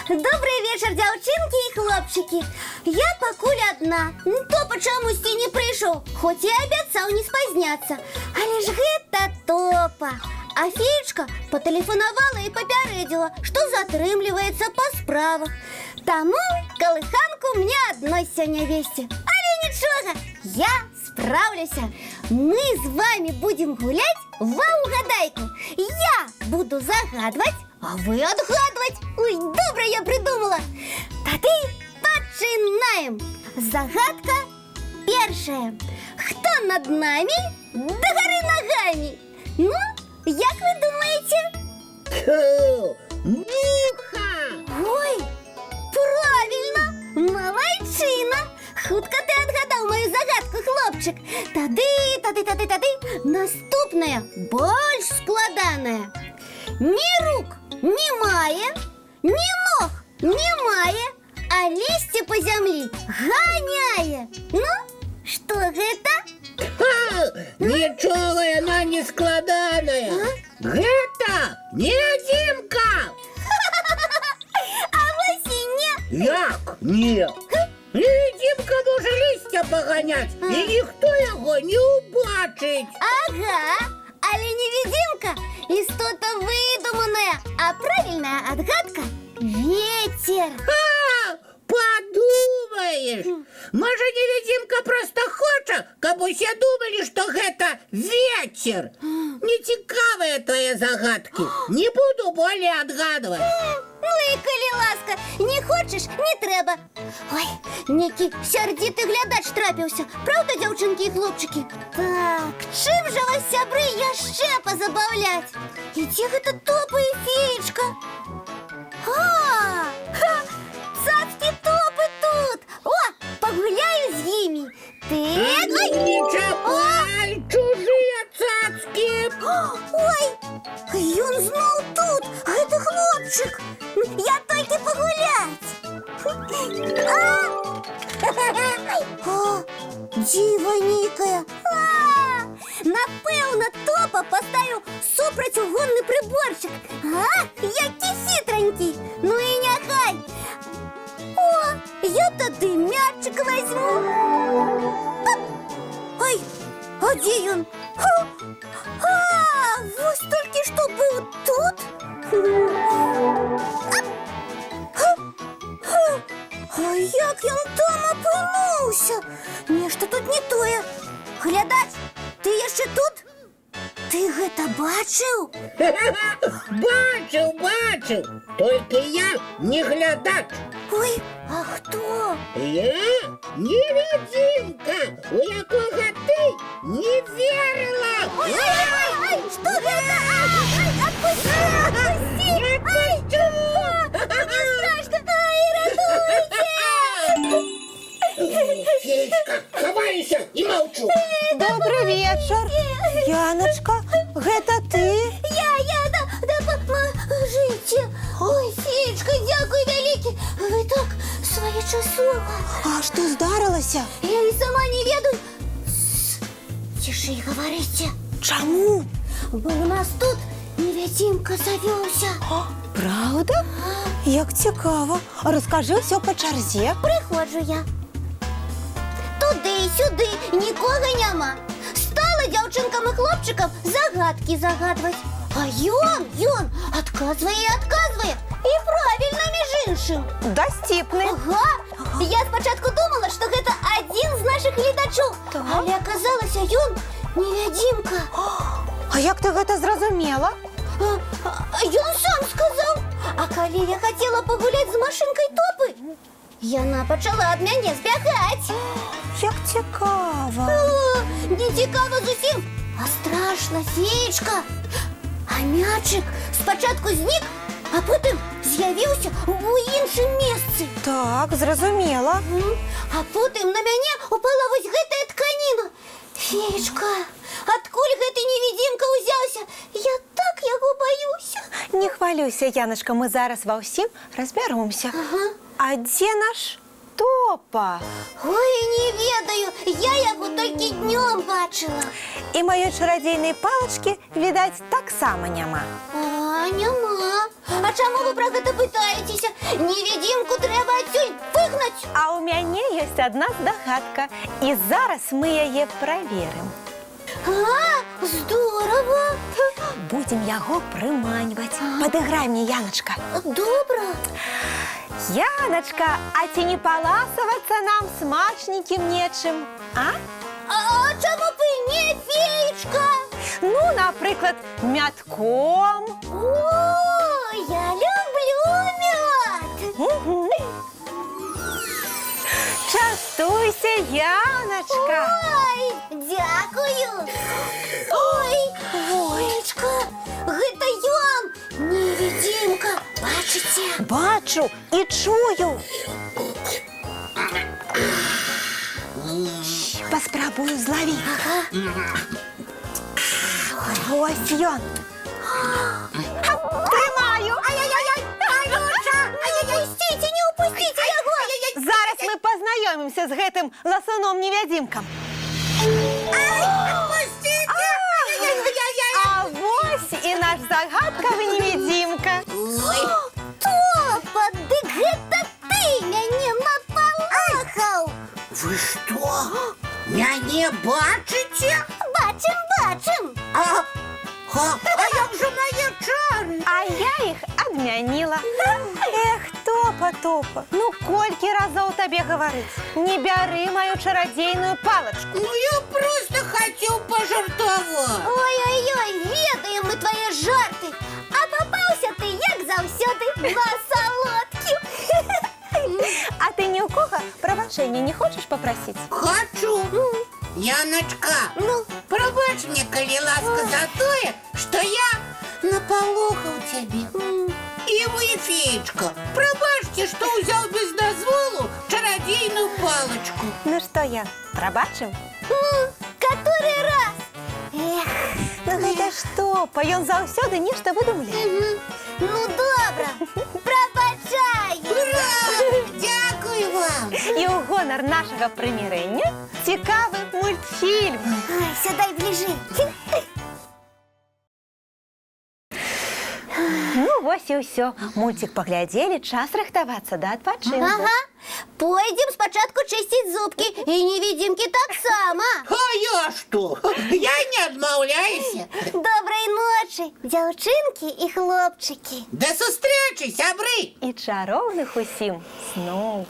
Добрый вечер, дзяўчынкі і хлопчыкі. Я пакуль адна. Топа чамусьці не прыйшоў, хоць і абяцаў не спазняцца. Але ж гэта Топа. А феечка патэлефанавала і папярэдзіла, што затрымліваецца па справах. Таму калыханку мне адной сёння весці. Але нічога, я справлюся. Мы з вами будем гулять ва угадайку. Я буду загадваць, а вы адгадваць. Ой, добра я придумала. Тады пачынаем. Загадка першая. Хто над нами да гары нагамі? Ну, як вы думаете? Муха! Ой, правильно! Малайчына! Хутка ты адгадаў мою загадку, хлопчык. Тады наступная, больш складаная. Ні рук не мае, ні ног не мае, а лезці па зямлі ганяе. Ну, што гэта? Нічога яна не складаная. Гэта невідзімка. А вось і не. Як не? Невідзімка можа лісця паганяць, і ніхто яго не ўбачыць. Ага, але невидимка – истота выдуманная, а правильная отгадка – ветер. Подумаеш, можа невідзімка проста хоча, каб усе думалі, што гэта ветер. Нецікавыя твае загадкі, не буду болей адгадваць. Ну и коли ласка, не хочешь, не трэба. Ой, некі сярдзіты глядач трапіўся. Правда, дзяўчынкі і хлопчыкі? Так, чым жа вас, сябры, яшчэ пазабаўляць? І дзе гэта Топа і феечка? Цацкі Топы тут. О, пагуляю з імі. Ты... Не чапай, чужыя цацкі. Ой, ён зноў тут, гэта хлопчык. Я толькі пагуляць. О, дзіва нейкае. Напэўна, Топа паставіў супрацьугонны прыборчык. Які хітранькі. Ну і няхай. О, я тады мячик возьму. Ой, а дзе ён? Вось толькі што быў тут. А як ён там апынуўся? Нешта тут не тое. Глядач, ты яшчэ тут? Ты гэта бачыў? Бачыў, толькі я не глядач. Ой, а хто? Я невідзімка, у якога ты не верыла. Ой, што гэта? Отпусти! Ай, мне страшно! Ай, ратуйте! Феечка, хавайся і маўчу. Добрый вечер, Яночка, гэта ты? Допоможите! Ой, феечка, дзякуй вялікі! Вы так своечасова! А што здарылася? Я і сама не ведаю. Цішэй гаварыце. Чаму? Бо у нас тут невядзімка завёўся. Правда? Як цікава. Раскажы ўсё па чарзе. Прыходжу я. Туды-сюды, нікога няма. Стала дзяўчынкам і хлопчыкам загадкі загадваць. А ён адказвае і адказвае. І правільна, між іншым. Дасціпны. Ага. Я спачатку думала, што гэта адзін з нашых гледачоў. Так. Але аказалася, ён невядзімка. А як ты гэта зразумела? Ён сам сказаў. А калі я хацела пагуляць з машынкай Топы, яна пачала ад мяне збягаць. Як цікава. Не цікава зусім, а страшна, феечка. А мячик спачатку знік, а потым з'явіўся у іншым месцы. Так, зразумела. А потым на мяне упала вось гэтая тканіна. Феечка, адкуль гэты невідзімка ўзяўся? Я так яго баюся. Не хвалюйся, Яночка, мы зараз ва ўсім разбяромся. Ага. А дзе наш Топа? топа. Ой, не ведаю, я його тільки днем бачила. І моєї чародійної палички, відать, так само нема. А, нема. А чому ви про це питаєтеся? Невидимку треба отсюль вигнати. А у мене є одна здогадка. І зараз ми її перевіримо. А, здорово. Будем його приманювати. Подиграй мені, Яночка. Добре. Яночка, а ті не поласуватися нам смачненьким нечим, а? А чому б і не, феєчка? Ну, наприклад, мятком. О, я люблю мед. Угу. Частуйся, Яночка. Ой, дякую. Ой, Воечка, гэта я, невидимка, бачите? Бачу і чую. Поспробую зловити. Ага. Ось ён. Тримаю. Ай-яй-яй, Алёша, ай-яй-яй, стійте, не упустите його. Зараз ми познайомимося з гэтим ласуном-невидимком. А ось і наш загадковий-невидимка. Топа, дык гэта ты мяне напалохаў. Вы что? Мяне бачите? Бачым. А як же мои чары? А я їх адмяніла. Ех, топа, ну колькі разоў табе гаварыць? Не бяры мою чарадзейную палачку. Ну я просто хотел пожартовать. Ой-ой-ой, ведаем мы твои жарты. А попаўся ты, як заўсёды, на салодкім. А ты ні ў кого прабачэння не хочаш папрасіць? Хочу. Яночка, Ну, пробачь мне, коли ласка, за то, что я наполохал тебе. И вы, феечка, пробачьте, что взял без дозволу чародейную палочку. Ну што, Ян, прабачым? который раз. Эх, Ну гэта ж топа, ён заўсёды нешта выдумляе. ну добра, прабачаю. Ура! Дякую вам. І ў гонар нашага прымірэння цікавы мультфільм. Ой, сюдай ближе. Ну, вось і ўсё. Мультик паглядзелі, час рыхтавацца да адпачынку. Ага, пойдем спочатку чистить зубки. И невидимки так само. А я что? Я не отмовляюсь. Доброй ночи, девчонки и хлопчики. До зустрічі, сябри. І чароўных усім сноў.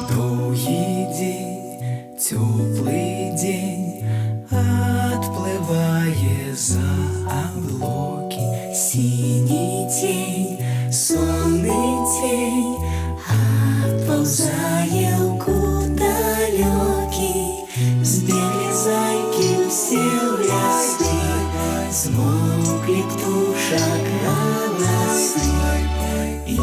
Довгий день, теплый день, отплывая за облаки. Синий тень, сонный тень, отползая в далекий. Сбегли зайки все в лесы, смолкли птушек голосы. И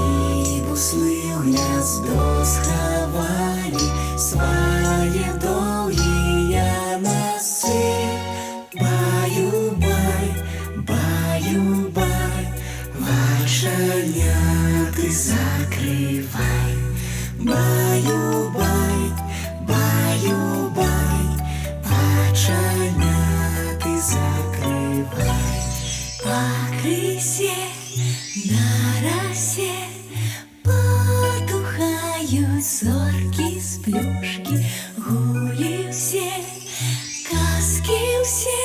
буслы в гнездо сховали свои долгие носы. Баю-бай, баю-бай, вошаняты закрывай. Баю-бай, баю-бай, вошаняты закрывай. По крысе на росе потухают зорки с плюшки. Гули все, казки все,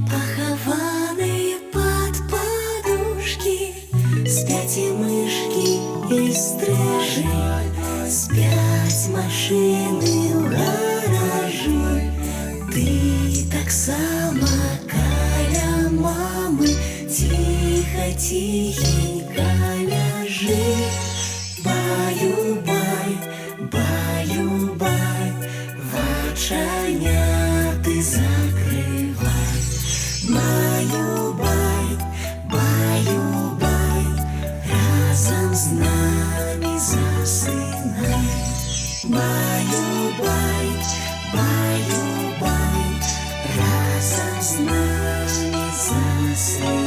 похованные под подушки. Спят и мышки, и стрижи, спят машины в гаражи. Ты так само каля мамы, тихо-тихенько ляжи. Баю-бай, баю-бай, вочаняты закрывай. Баю-бай, баю-бай, разом с нами засынай. Баю-бай, баю-бай, засыпай.